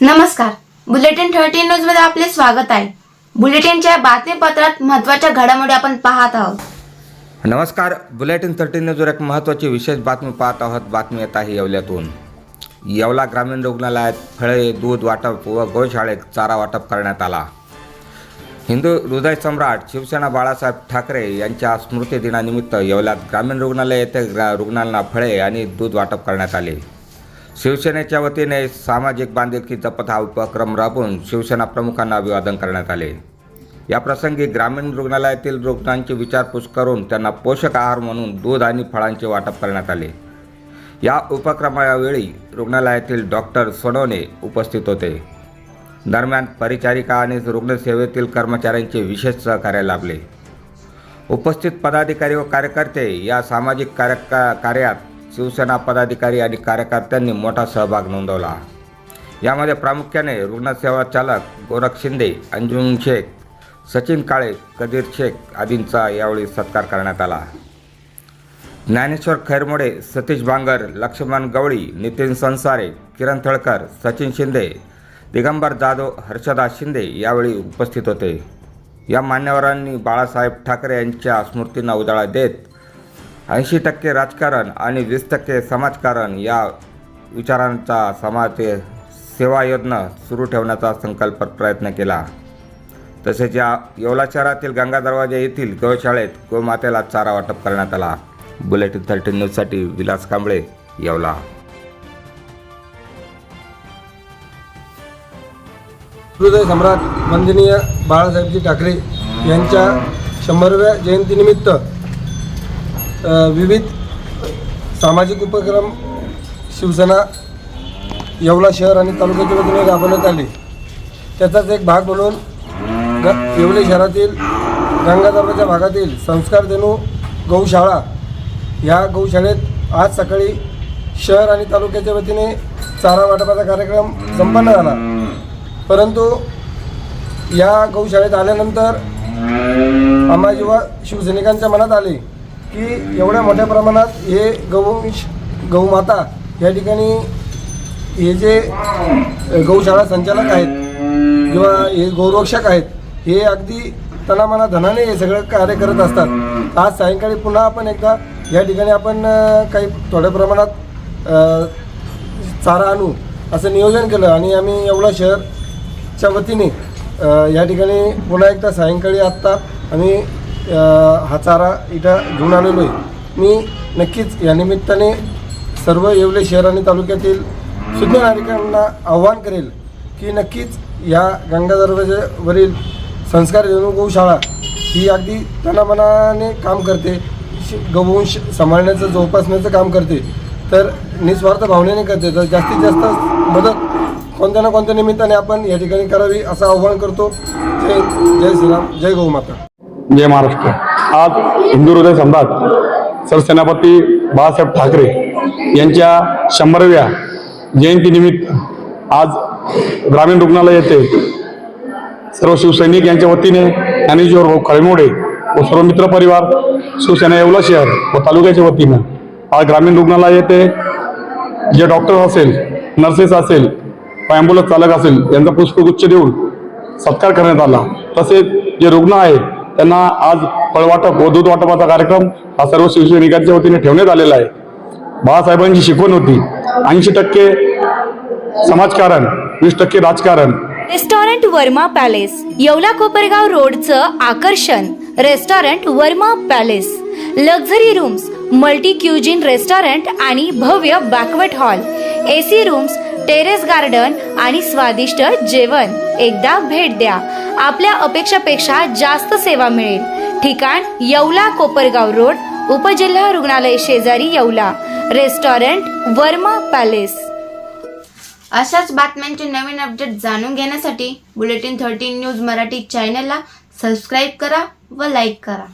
नमस्कार, bulletin 13 news मध्ये आपले स्वागत आहे। बुलेटिनच्या बातमीपत्रात महत्त्वाच्या घडामोडी आपण पाहत आहोत। नमस्कार, बुलेटिन 13 न्यूजवर एक महत्त्वाची विशेष बातमी पाहत आहोत। बातमी येत आहे येवल्यातून। येवला ग्रामीण रुग्णालयात फळे, दूध वाटप व गोशाळेत चारा वाटप करण्यात आला। हिंदू हृदय सम्राट शिवसेना बाळासाहेब ठाकरे यांच्या स्मृतिदिनानिमित्त येवल्यात ग्रामीण रुग्णालय येथे रुग्णांना फळे आणि दूध वाटप करण्यात आले। शिवसेनेच्या वतीने सामाजिक बांधिलकी जपत हा उपक्रम राबवून शिवसेना प्रमुखांना अभिवादन करण्यात आले। या प्रसंगी ग्रामीण रुग्णालयातील रुग्णांची विचारपूस करून त्यांना पोषक आहार म्हणून दूध आणि फळांचे वाटप करण्यात आले। या उपक्रमावेळी रुग्णालयातील डॉक्टर सोनवणे उपस्थित होते। दरम्यान परिचारिका आणि रुग्णसेवेतील कर्मचाऱ्यांचे विशेष सहकार्य लाभले। उपस्थित पदाधिकारी व कार्यकर्ते या सामाजिक कार्यात शिवसेना पदाधिकारी आणि कार्यकर्त्यांनी मोठा सहभाग नोंदवला। यामध्ये प्रामुख्याने रुग्णसेवा चालक गोरख शिंदे, अंजुम शेख, सचिन काळे, कदीर शेख आदींचा यावेळी सत्कार करण्यात आला। ज्ञानेश्वर खैरमोडे, सतीश बांगर, लक्ष्मण गवळी, नितीन संसारे, किरण थळकर, सचिन शिंदे, दिगंबर जाधव, हर्षदा शिंदे यावेळी उपस्थित होते। या मान्यवरांनी बाळासाहेब ठाकरे यांच्या स्मृतींना उजाळा देत 80% राजकारण आणि 20% समाजकारण या विचारांचा समाज सेवा योजना सुरू ठेवण्याचा संकल्प प्रयत्न केला। तसेच या येवला शहरातील गंगा दरवाजा येथील गौशाळेत गोमातेला चारा वाटप करण्यात आला। बुलेटिन 13 न्यूजसाठी विलास कांबळे, येवला। हृदय सम्राट वंदनीय बाळासाहेबजी ठाकरे यांच्या 100व्या जयंतीनिमित्त विविध सामाजिक उपक्रम शिवसेना येवला शहर आणि तालुक्याच्या वतीने राबवण्यात आले। त्याचाच एक भाग म्हणून येवले शहरातील गंगा दरवाजा भागातील संस्कारधेनू गौशाळा या गौशाळेत आज सकाळी शहर आणि तालुक्याच्या वतीने चारा वाटपाचा कार्यक्रम संपन्न झाला। परंतु या गौशाळेत आल्यानंतर आम्हा युवा शिवसैनिकांच्या मनात आले की एवढ्या मोठ्या प्रमाणात हे गौमाता या ठिकाणी हे जे गौशाळा संचालक आहेत किंवा हे गौरक्षक आहेत हे अगदी तनामना धनाने हे सगळं कार्य करत असतात। आज सायंकाळी पुन्हा आपण एकदा या ठिकाणी आपण काही थोड्या प्रमाणात चारा आणू असं नियोजन केलं आणि आम्ही येवला शहरच्या वतीने या ठिकाणी पुन्हा एकदा सायंकाळी आत्ता आम्ही हा चारा इथं घेऊन आलेलो आहे। मी नक्कीच या निमित्ताने सर्व येवले शहर आणि तालुक्यातील सुज्ञ नागरिकांना आव्हान करेल की नक्कीच या गंगा दरवाजावरील संस्कारधेनू गौशाळा ही अगदी तनामनाने काम करते, गौवंश सांभाळण्याचं जोपासण्याचं काम करते, तर निस्वार्थ भावनेने करते। तर जास्तीत जास्त मदत कोणत्या ना कोणत्या निमित्ताने आपण या ठिकाणी करावी असं आव्हान करतो। जय श्रीराम, जय गौमाता, जय महाराष्ट्र। आज हिंदू हृदय सम्राट सरसेनापती बाळासाहेब ठाकरे यांच्या 100व्या जयंतीनिमित्त आज ग्रामीण रुग्णालय येथे सर्व शिवसैनिक यांच्या वतीने ज्ञानेश्वर खैरमोडे व सर्व मित्र परिवार शिवसेना येवला शहर व तालुक्याच्या वतीनं आज ग्रामीण रुग्णालय येथे जे डॉक्टर असेल, नर्सेस असेल, ॲम्ब्युलन्स चालक असेल यांचा पुष्पगुच्छ देऊन सत्कार करण्यात आला। तसेच जे रुग्ण आहेत त्यांना आज फळवाटप व दूध वाटपाचा कार्यक्रम हा सर्व शिवसैनिकांच्या वतीने ठेवण्यात आलेला आहे। बाळासाहेबांची शिकवण होती 80% समाजकारण, 20% राजकारण। रेस्टॉरंट वर्मा पॅलेस, येवला कोपरगाव रोडचं आकर्षण। Restaurant Varma palace, luxury rooms, multi cuisine restaurant आणि भव्य banquet hall, AC rooms, terrace garden आणि स्वादिष्ट जेवण। एकदा भेट द्या, आपल्या अपेक्षापेक्षा जास्त सेवा मिळेल। ठिकाण येवला कोपरगाव रोड, उपजिल्हा रुग्णालय शेजारी येवला। Restaurant Varma palace. अशाच बातम्यांचे नवीन अपडेट जाणून घेण्यासाठी बुलेटिन 13 न्यूज मराठी चॅनलला सबस्क्राईब करा व लाईक करा।